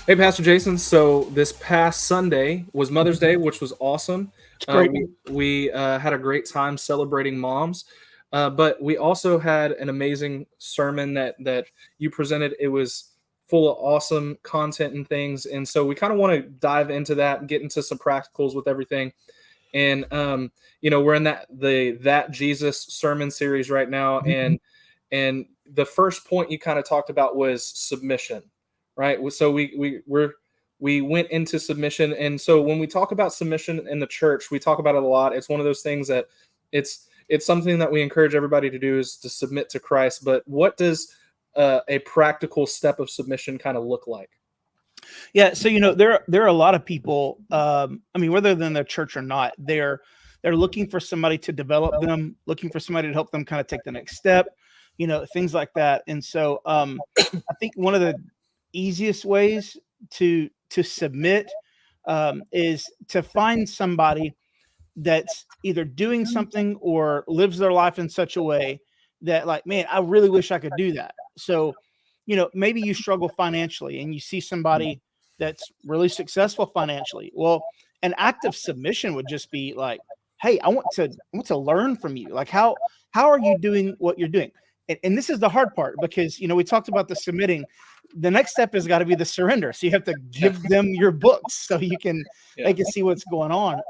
Hey, Pastor Jason. So this past Sunday was Mother's Day, which was awesome. It's great. We had a great time celebrating moms, but we also had an amazing sermon that you presented. It was full of awesome content and things, and so we kind of want to dive into that and get into some practicals with everything. And we're in that Jesus sermon series right now, and the first point you kind of talked about was submission, right? So we went into submission, and so when we talk about submission in the church, we talk about it a lot. It's one of those things that it's something that we encourage everybody to do, is to submit to Christ. But what does a practical step of submission kind of look like? Yeah, so there are a lot of people. I mean, whether they're in their church or not, they're looking for somebody to develop them, looking for somebody to help them kind of take the next step, things like that. And so, I think one of the easiest ways to submit is to find somebody that's either doing something or lives their life in such a way that, like, man, I really wish I could do that. So, maybe you struggle financially and you see somebody that's really successful financially. Well, an act of submission would just be like, hey, I want to learn from you. Like, how are you doing what you're doing? And this is the hard part, because we talked about the submitting. The next step has got to be the surrender. So you have to give them your books so they can see what's going on.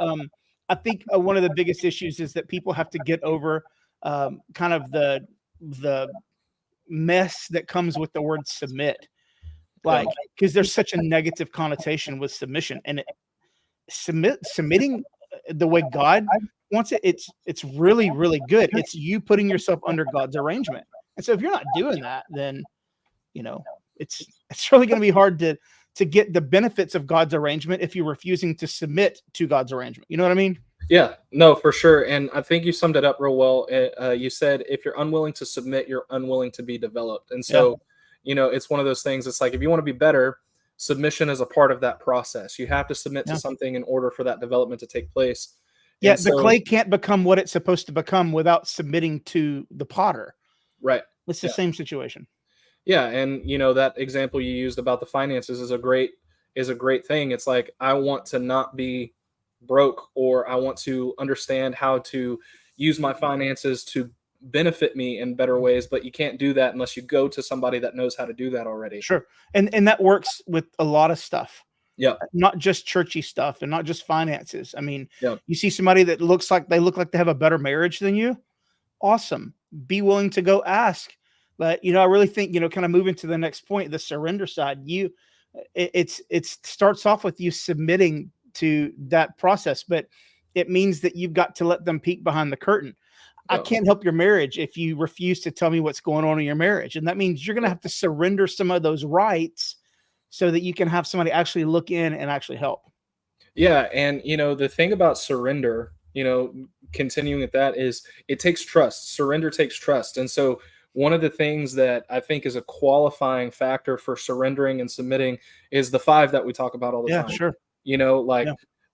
I think one of the biggest issues is that people have to get over kind of the mess that comes with the word submit, like, because there's such a negative connotation with submission, and submitting the way God wants it. It's really, really good. It's you putting yourself under God's arrangement. And so if you're not doing that, then it's really going to be hard to get the benefits of God's arrangement if you're refusing to submit to God's arrangement. You know what I mean? Yeah, no, for sure. And I think you summed it up real well. You said if you're unwilling to submit, you're unwilling to be developed. And so, it's one of those things. It's like, if you want to be better, submission is a part of that process. You have to submit to something in order for that development to take place. Yeah, the clay can't become what it's supposed to become without submitting to the potter. Right. It's the same situation. Yeah, and that example you used about the finances is a great thing. It's like, I want to not be broke, or I want to understand how to use my finances to benefit me in better ways, but you can't do that unless you go to somebody that knows how to do that already. Sure. And that works with a lot of stuff. Yeah. Not just churchy stuff and not just finances. I mean, yeah. You see somebody that looks like they have a better marriage than you. Awesome. Be willing to go ask. But, I really think, kind of moving to the next point, the surrender side, it starts off with you submitting to that process, but it means that you've got to let them peek behind the curtain. I can't help your marriage if you refuse to tell me what's going on in your marriage. And that means you're going to have to surrender some of those rights so that you can have somebody actually look in and actually help. Yeah. And, the thing about surrender, continuing with that, is it takes trust. Surrender takes trust. And so one of the things that I think is a qualifying factor for surrendering and submitting is the 5 that we talk about all the time. Yeah, sure.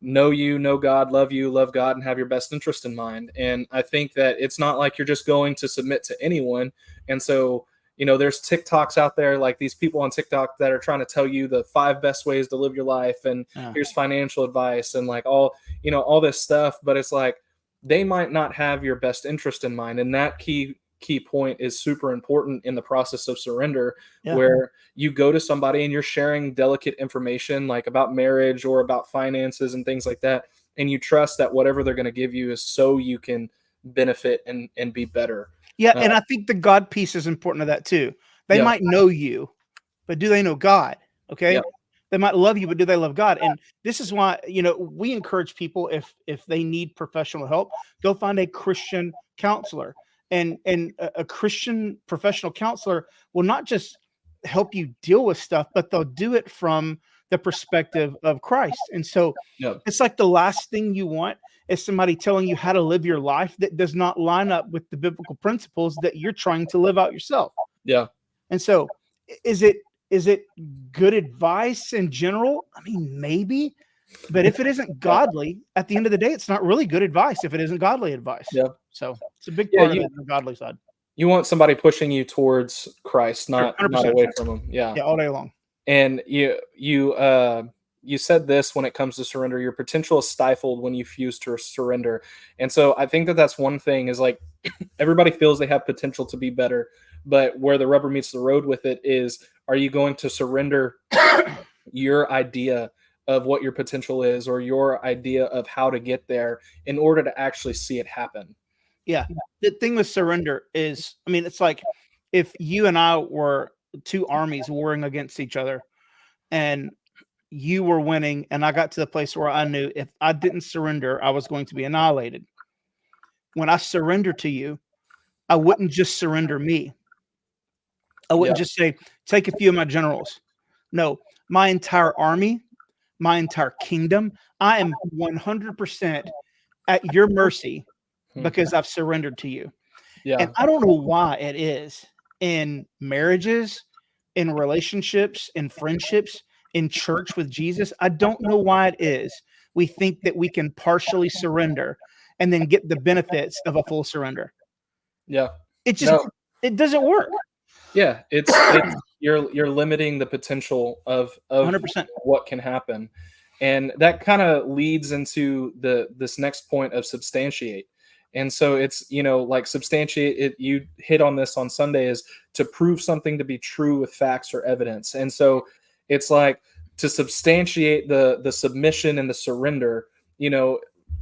Know you, know God, love you, love God, and have your best interest in mind. And I think that it's not like you're just going to submit to anyone. And so, there's TikToks out there, like these people on TikTok that are trying to tell you the 5 best ways to live your life. And here's financial advice and like all this stuff. But it's like, they might not have your best interest in mind. And that key point is super important in the process of surrender, where you go to somebody and you're sharing delicate information, like about marriage or about finances and things like that. And you trust that whatever they're going to give you is so you can benefit and be better. Yeah. And I think the God piece is important to that too. They might know you, but do they know God? Okay. They might love you, but do they love God? And this is why, we encourage people, if they need professional help, go find a Christian counselor. And a Christian professional counselor will not just help you deal with stuff, but they'll do it from the perspective of Christ. And so it's like the last thing you want is somebody telling you how to live your life that does not line up with the biblical principles that you're trying to live out yourself. Yeah. And so is it good advice in general? I mean, maybe. But if it isn't godly, at the end of the day, it's not really good advice if it isn't godly advice. Yeah. So it's a big part of it on the godly side. You want somebody pushing you towards Christ, not away from him. Yeah. Yeah, all day long. And you said this: when it comes to surrender, your potential is stifled when you refuse to surrender. And so I think that that's one thing, is like, everybody feels they have potential to be better, but where the rubber meets the road with it is, are you going to surrender your idea of what your potential is, or your idea of how to get there, in order to actually see it happen? Yeah. The thing with surrender is, I mean, it's like if you and I were two armies warring against each other, and you were winning, and I got to the place where I knew if I didn't surrender, I was going to be annihilated. When I surrender to you, I wouldn't just surrender me. I Yeah. wouldn't just say, take a few of my generals. No, my entire army, my entire kingdom, I am 100% at your mercy Hmm. because I've surrendered to you. Yeah. And I don't know why it is in marriages, in relationships, in friendships, in church with Jesus. I don't know why it is we think that we can partially surrender and then get the benefits of a full surrender. Yeah. It just, No. it doesn't work. Yeah, it's you're limiting the potential of 100%. what can happen. And that kind of leads into this next point of substantiate. And so it's, like, substantiate it, you hit on this on Sunday, is to prove something to be true with facts or evidence. And so it's like, to substantiate the submission and the surrender, you know,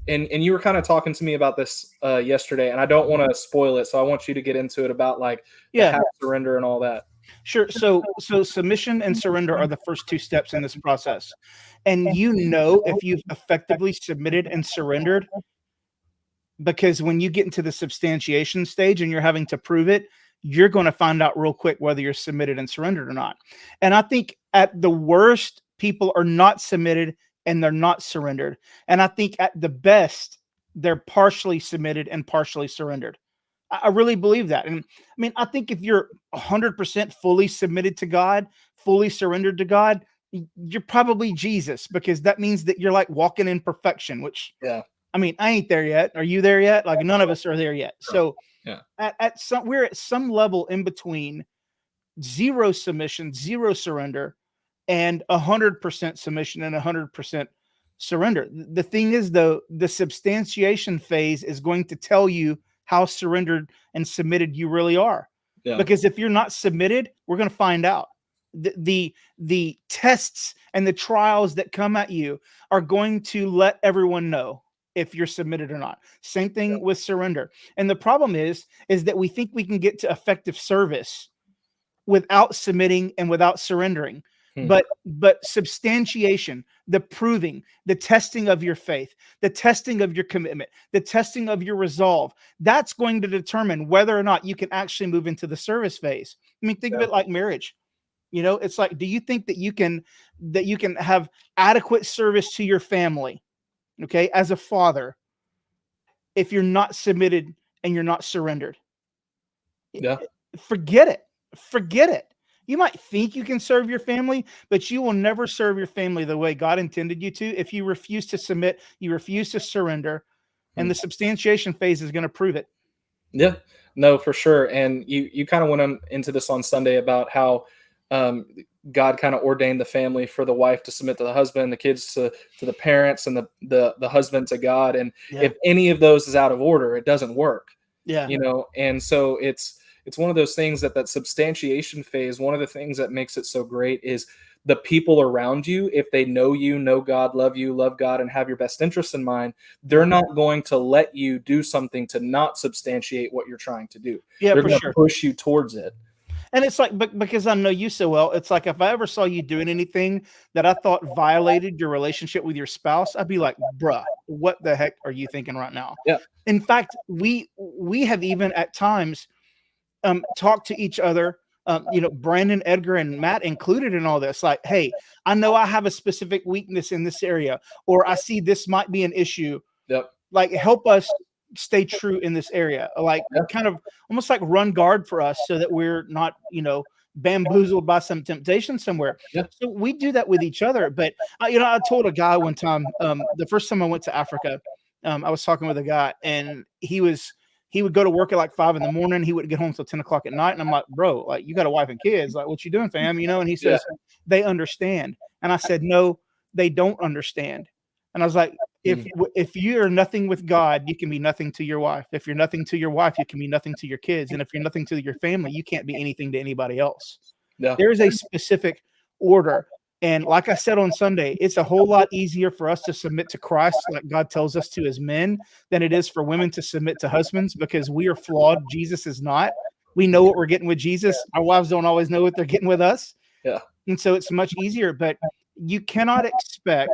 and you were kind of talking to me about this yesterday, and I don't want to spoil it, so I want you to get into it about, like, the Yeah, half surrender and all that. sure. So submission and surrender are the first two steps in this process. And you know if you've effectively submitted and surrendered, because when you get into the substantiation stage and you're having to prove it, you're going to find out real quick whether you're submitted and surrendered or not. And I think at the worst, people are not submitted and they're not surrendered. And I think at the best, they're partially submitted and partially surrendered. I really believe that. And I mean, I think if you're 100% fully submitted to God, fully surrendered to God, you're probably Jesus, because that means that you're like walking in perfection, which, Yeah. I mean, I ain't there yet. Are you there yet? Like, none of us are there yet. So Yeah. we're at some level in between zero submission, zero surrender, and 100% submission and 100% surrender. The thing is, though, the substantiation phase is going to tell you how surrendered and submitted you really are. Yeah. Because if you're not submitted, we're going to find out. The tests and the trials that come at you are going to let everyone know if you're submitted or not. Same thing with surrender. And the problem is that we think we can get to effective service without submitting and without surrendering. Hmm. But substantiation, the proving, the testing of your faith, the testing of your commitment, the testing of your resolve, that's going to determine whether or not you can actually move into the service phase. I mean, think of Yeah. it like marriage. It's like, do you think that you can have adequate service to your family, okay, as a father, if you're not submitted and you're not surrendered? Yeah. Forget it. Forget it. You might think you can serve your family, but you will never serve your family the way God intended you to if you refuse to submit, you refuse to surrender, and the substantiation phase is going to prove it. Yeah, no, for sure. And you kind of went into this on Sunday about how um, God kind of ordained the family for the wife to submit to the husband, the kids to the parents, and the husband to God. And Yeah. if any of those is out of order, it doesn't work. Yeah. And so it's one of those things that substantiation phase. One of the things that makes it so great is the people around you. If they know you, know God, love you, love God, and have your best interests in mind, they're not going to let you do something to not substantiate what you're trying to do. Yeah, They're for going to sure. push you towards it. And it's like, because I know you so well, it's like if I ever saw you doing anything that I thought violated your relationship with your spouse, I'd be like, bruh, what the heck are you thinking right now? Yeah. In fact, we have even at times talked to each other, Brandon, Edgar, and Matt included in all this. Like, hey, I know I have a specific weakness in this area, or I see this might be an issue. Yep. Like, help us stay true in this area. Like, kind of almost like run guard for us so that we're not, bamboozled by some temptation somewhere. Yeah. So we do that with each other. But, I told a guy one time, the first time I went to Africa, I was talking with a guy, and he was he would go to work at like 5 a.m. He wouldn't get home till 10 o'clock at night. And I'm like, bro, like, you got a wife and kids. Like, what you doing, fam? You know? And he says, they understand. And I said, no, they don't understand. And I was like, if you are nothing with God, you can be nothing to your wife. If you're nothing to your wife, you can be nothing to your kids. And if you're nothing to your family, you can't be anything to anybody else. Yeah. There is a specific order. And like I said on Sunday, it's a whole lot easier for us to submit to Christ, like God tells us to as men, than it is for women to submit to husbands, because we are flawed. Jesus is not. We know what we're getting with Jesus. Our wives don't always know what they're getting with us. Yeah. And so it's much easier, but you cannot expect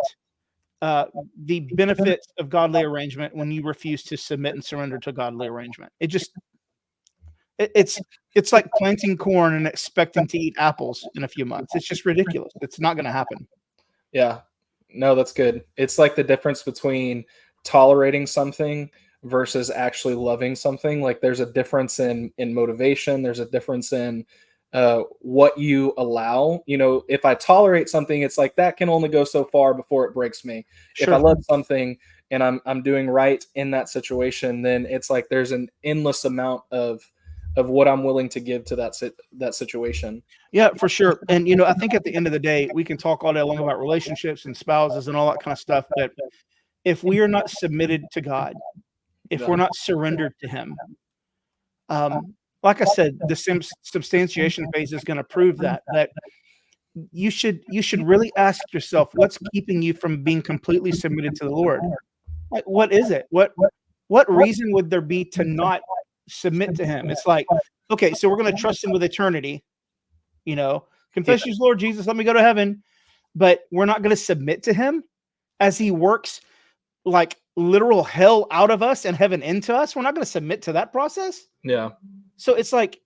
the benefits of godly arrangement when you refuse to submit and surrender to godly arrangement. It's like planting corn and expecting to eat apples in a few months. It's just ridiculous. It's not going to happen. Yeah, no, that's good. It's like the difference between tolerating something versus actually loving something. Like there's a difference in motivation. There's a difference in what you allow. You know, if I tolerate something, it's like that can only go so far before it breaks me. Sure. If I love something and I'm doing right in that situation, then it's like there's an endless amount of what I'm willing to give to that situation. Yeah, for sure. And, you know, I think at the end of the day, we can talk all day long about relationships and spouses and all that kind of stuff. But if we are not submitted to God, if we're not surrendered to him, like I said, the substantiation phase is going to prove that you should really ask yourself, what's keeping you from being completely submitted to the Lord? Like, what is it? What reason would there be to not submit to him? It's like, okay, so we're going to trust him with eternity, you know, confess you, Lord Jesus, let me go to heaven, but we're not going to submit to him as he works like literal hell out of us and heaven into us. We're not going to submit to that process. Yeah. So it's like,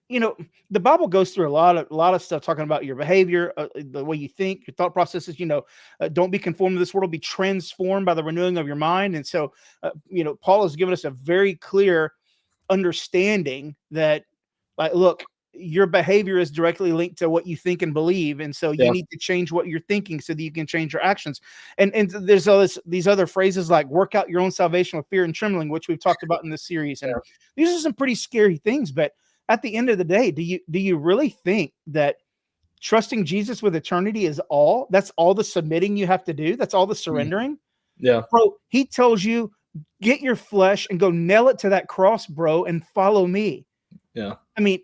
you know, the Bible goes through a lot of stuff talking about your behavior, the way you think, your thought processes. You know, don't be conformed to this world, be transformed by the renewing of your mind. And so, you know, Paul has given us a very clear understanding that, like, look, your behavior is directly linked to what you think and believe, and so you need to change what you're thinking so that you can change your actions. And there's all these other phrases like work out your own salvation with fear and trembling, which we've talked about in this series. And these are some pretty scary things, but at the end of the day, do you really think that trusting Jesus with eternity is all? That's all the submitting you have to do? That's all the surrendering? Yeah. Bro, he tells you, get your flesh and go nail it to that cross, bro, and follow me. Yeah. I mean,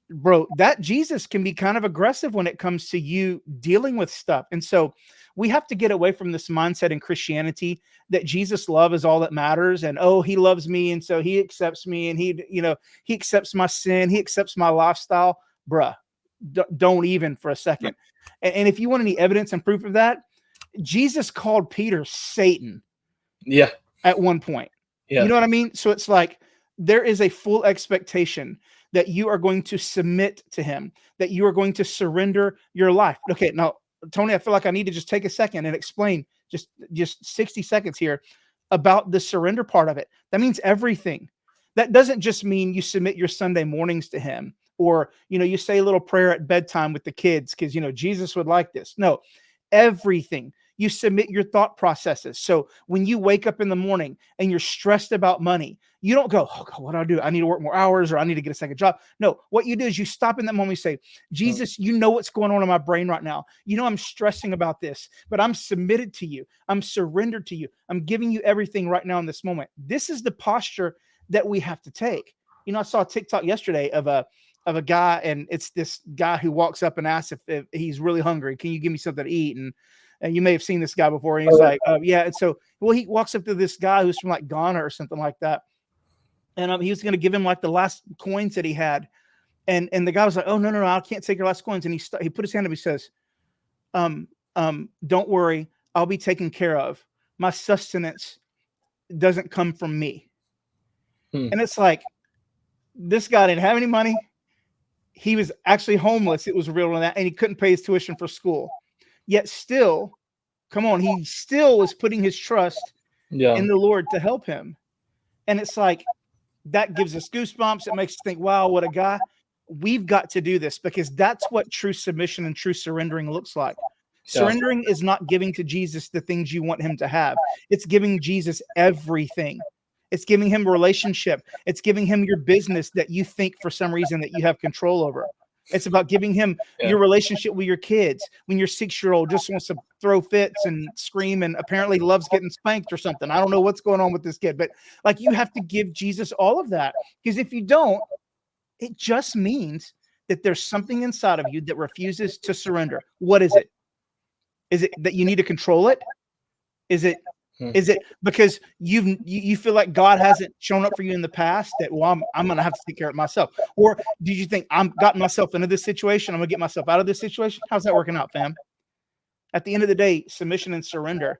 bro, that Jesus can be kind of aggressive when it comes to you dealing with stuff. And so we have to get away from this mindset in Christianity that Jesus' love is all that matters. And, oh, he loves me. And so he accepts me, and he accepts my sin. He accepts my lifestyle. Bruh, don't even for a second. And if you want any evidence and proof of that, Jesus called Peter Satan. Yeah. At one point. Yeah. You know what I mean? So it's like there is a full expectation that you are going to submit to him, that you are going to surrender your life. Okay, now, Tony, I feel like I need to just take a second and explain just 60 seconds here about the surrender part of it. That means everything. That doesn't just mean you submit your Sunday mornings to him, or, you know, you say a little prayer at bedtime with the kids because, you know, Jesus would like this. No, everything. You submit your thought processes. So when you wake up in the morning and you're stressed about money, you don't go, oh God, what do I do? I need to work more hours, or I need to get a second job. No, what you do is you stop in that moment and say, Jesus, you know what's going on in my brain right now. You know I'm stressing about this, but I'm submitted to you. I'm surrendered to you. I'm giving you everything right now in this moment. This is the posture that we have to take. You know, I saw a TikTok yesterday of a guy, and it's this guy who walks up and asks if he's really hungry. Can you give me something to eat? And you may have seen this guy before. And he's like, yeah. And so, well, he walks up to this guy who's from like Ghana or something like that. And he was going to give him like the last coins that he had. And the guy was like, oh, no, I can't take your last coins. And he put his hand up. He says, don't worry. I'll be taken care of. My sustenance doesn't come from me. And it's like, this guy didn't have any money. He was actually homeless. It was real on that. And he couldn't pay his tuition for school. Yet still, come on, he still was putting his trust in the Lord to help him. And it's like, that gives us goosebumps. It makes us think, wow, what a guy. We've got to do this, because that's what true submission and true surrendering looks like. Surrendering is not giving to Jesus the things you want him to have. It's giving Jesus everything. It's giving him a relationship. It's giving him your business that you think for some reason that you have control over. It's about giving him your relationship with your kids. When your 6-year-old just wants to throw fits and scream and apparently loves getting spanked or something. I don't know what's going on with this kid, but like, you have to give Jesus all of that, because if you don't, it just means that there's something inside of you that refuses to surrender. What is it? Is it that you need to control it? Is it because you feel like God hasn't shown up for you in the past, that, well, I'm going to have to take care of myself? Or did you think, I'm gotten myself into this situation, I'm going to get myself out of this situation? How's that working out, fam? At the end of the day, submission and surrender,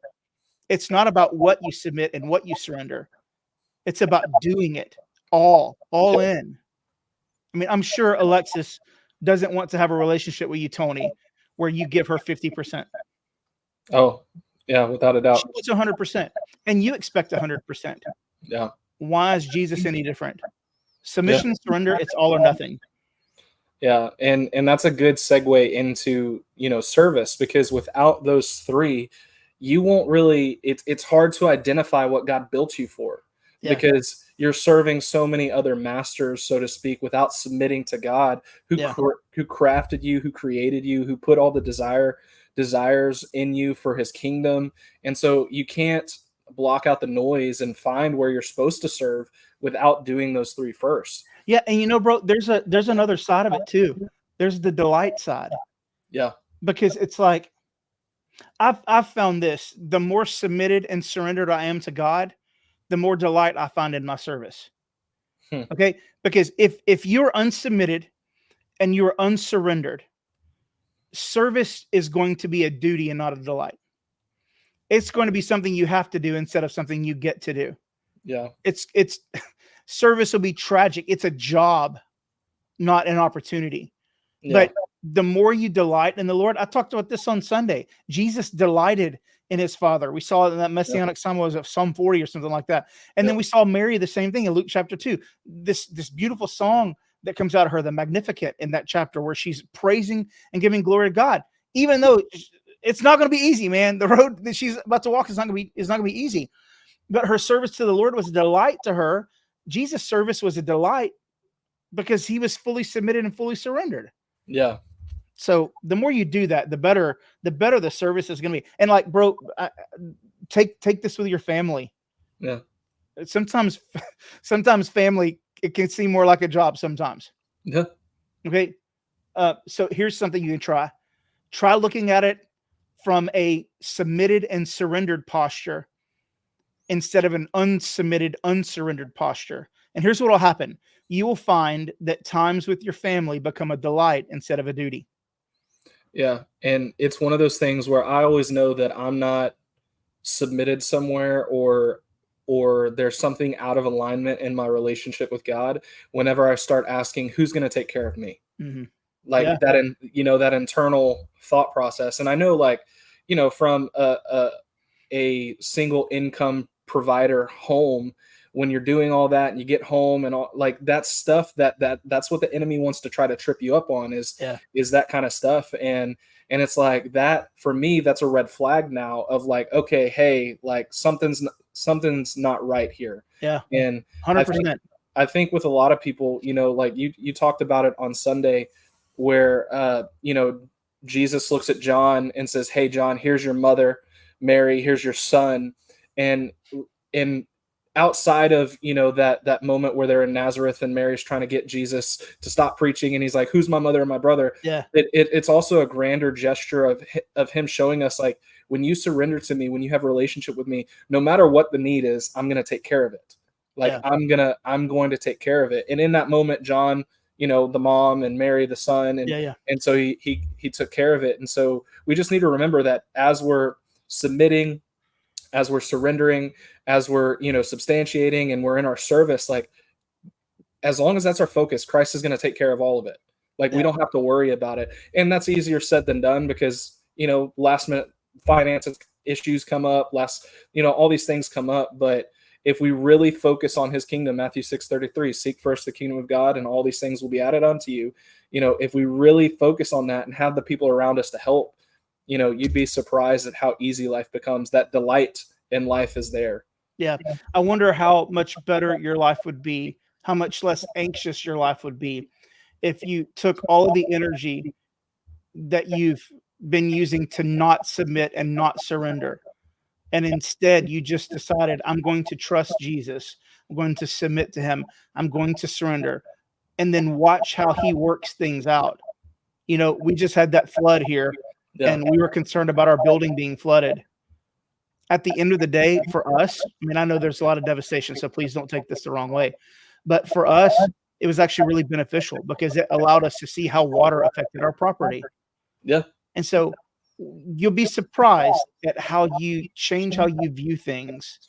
it's not about what you submit and what you surrender. It's about doing it all in. I mean, I'm sure Alexis doesn't want to have a relationship with you, Tony, where you give her 50%. Oh, yeah, without a doubt. She wants 100%, and you expect 100%. Yeah. Why is Jesus any different? Submission and surrender, it's all or nothing. Yeah, and that's a good segue into, service, because without those three, you won't really, it's hard to identify what God built you for, because you're serving so many other masters, so to speak, without submitting to God, who crafted you, who created you, who put all the desires in you for his kingdom. And so you can't block out the noise and find where you're supposed to serve without doing those three first. Yeah, and bro, there's another side of it too. There's the delight side. Yeah. Because it's like, I've found this: the more submitted and surrendered I am to God, the more delight I find in my service. Okay? Because if you're unsubmitted and you're unsurrendered, service is going to be a duty and not a delight. It's going to be something you have to do instead of something you get to do. Yeah. It's service will be tragic. It's a job, not an opportunity. Yeah. But the more you delight in the Lord, I talked about this on Sunday. Jesus delighted in his Father. We saw it in that messianic psalm, was of Psalm 40 or something like that. And then we saw Mary, the same thing in Luke chapter 2. This beautiful song that comes out of her, the Magnificat, in that chapter, where she's praising and giving glory to God, even though it's not going to be easy, man. The road that she's about to walk is not going to be easy. But her service to the Lord was a delight to her. Jesus' service was a delight because he was fully submitted and fully surrendered. Yeah. So the more you do that, the better the service is going to be. And like, bro, take this with your family. Yeah. Sometimes family, it can seem more like a job sometimes. Yeah. Okay. So here's something you can try. Try looking at it from a submitted and surrendered posture instead of an unsubmitted, unsurrendered posture. And here's what will happen. You will find that times with your family become a delight instead of a duty. Yeah. And it's one of those things where I always know that I'm not submitted somewhere, or there's something out of alignment in my relationship with God whenever I start asking, who's going to take care of me? Mm-hmm. Like that internal thought process. And I know, like, from a single income provider home, when you're doing all that and you get home and all, like, that stuff, that's what the enemy wants to try to trip you up on, is that kind of stuff. And it's like that, for me, that's a red flag now of like, okay, hey, like something's not right here. Yeah. And 100%. I think with a lot of people, like you talked about it on Sunday, where, Jesus looks at John and says, hey, John, here's your mother, Mary, here's your son. And outside of, that moment where they're in Nazareth and Mary's trying to get Jesus to stop preaching, and he's like, who's my mother and my brother? Yeah. It's also a grander gesture of him showing us, like, when you surrender to me, when you have a relationship with me, no matter what the need is, I'm going to take care of it. Like, I'm going to take care of it. And in that moment, John, the mom, and Mary, the son, and so he took care of it. And so we just need to remember that as we're submitting, as we're surrendering, as we're, substantiating, and we're in our service, like, as long as that's our focus, Christ is going to take care of all of it. Like, we don't have to worry about it. And that's easier said than done, because, last minute finances issues come up, all these things come up. But if we really focus on his kingdom, Matthew 6:33, seek first the kingdom of God and all these things will be added unto you. If we really focus on that and have the people around us to help, you'd be surprised at how easy life becomes. That delight in life is there. Yeah. I wonder how much better your life would be, how much less anxious your life would be if you took all of the energy that you've been using to not submit and not surrender. And instead, you just decided, I'm going to trust Jesus. I'm going to submit to him. I'm going to surrender. And then watch how he works things out. You know, we just had that flood here, Yeah. and we were concerned about our building being flooded. At the end of the day, for us, I mean, I know there's a lot of devastation, so please don't take this the wrong way. But for us, it was actually really beneficial because it allowed us to see how water affected our property. Yeah. And so you'll be surprised at how you change how you view things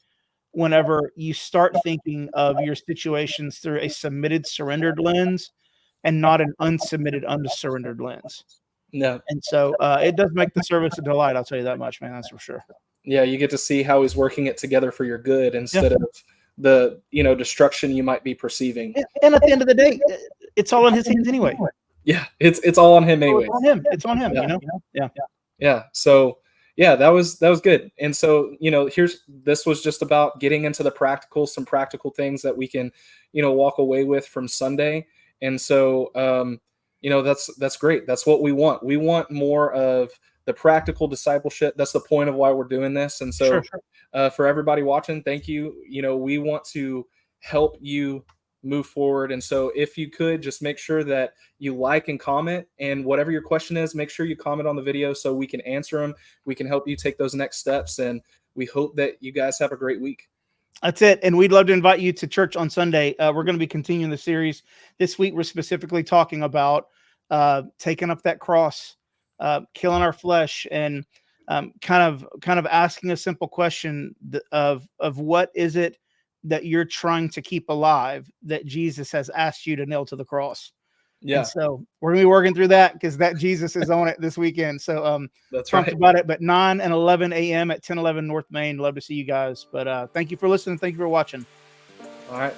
whenever you start thinking of your situations through a submitted, surrendered lens and not an unsubmitted, unsurrendered lens. Yeah. And so it does make the service a delight. I'll tell you that much, man. That's for sure. Yeah. You get to see how he's working it together for your good instead of the, destruction you might be perceiving. And at the end of the day, it's all in his hands anyway. Yeah. It's all on him anyway. It's on him. It's on him, Yeah. Yeah. Yeah. So yeah, that was good. And so, this was just about getting into some practical things that we can, walk away with from Sunday. And so, that's great. That's what we want. We want more of the practical discipleship. That's the point of why we're doing this. And so for everybody watching, thank you. We want to help you move forward. And so if you could just make sure that you like and comment, and whatever your question is, make sure you comment on the video so we can answer them. We can help you take those next steps. And we hope that you guys have a great week. That's it. And we'd love to invite you to church on Sunday. We're going to be continuing the series. This week, we're specifically talking about taking up that cross, killing our flesh, and kind of asking a simple question of what is it that you're trying to keep alive that Jesus has asked you to nail to the cross. Yeah. And so we're going to be working through that because that Jesus is on it this weekend. So that's talked right. about it, but 9 and 11 a.m. at 1011 North Main. Love to see you guys. But thank you for listening. Thank you for watching. All right.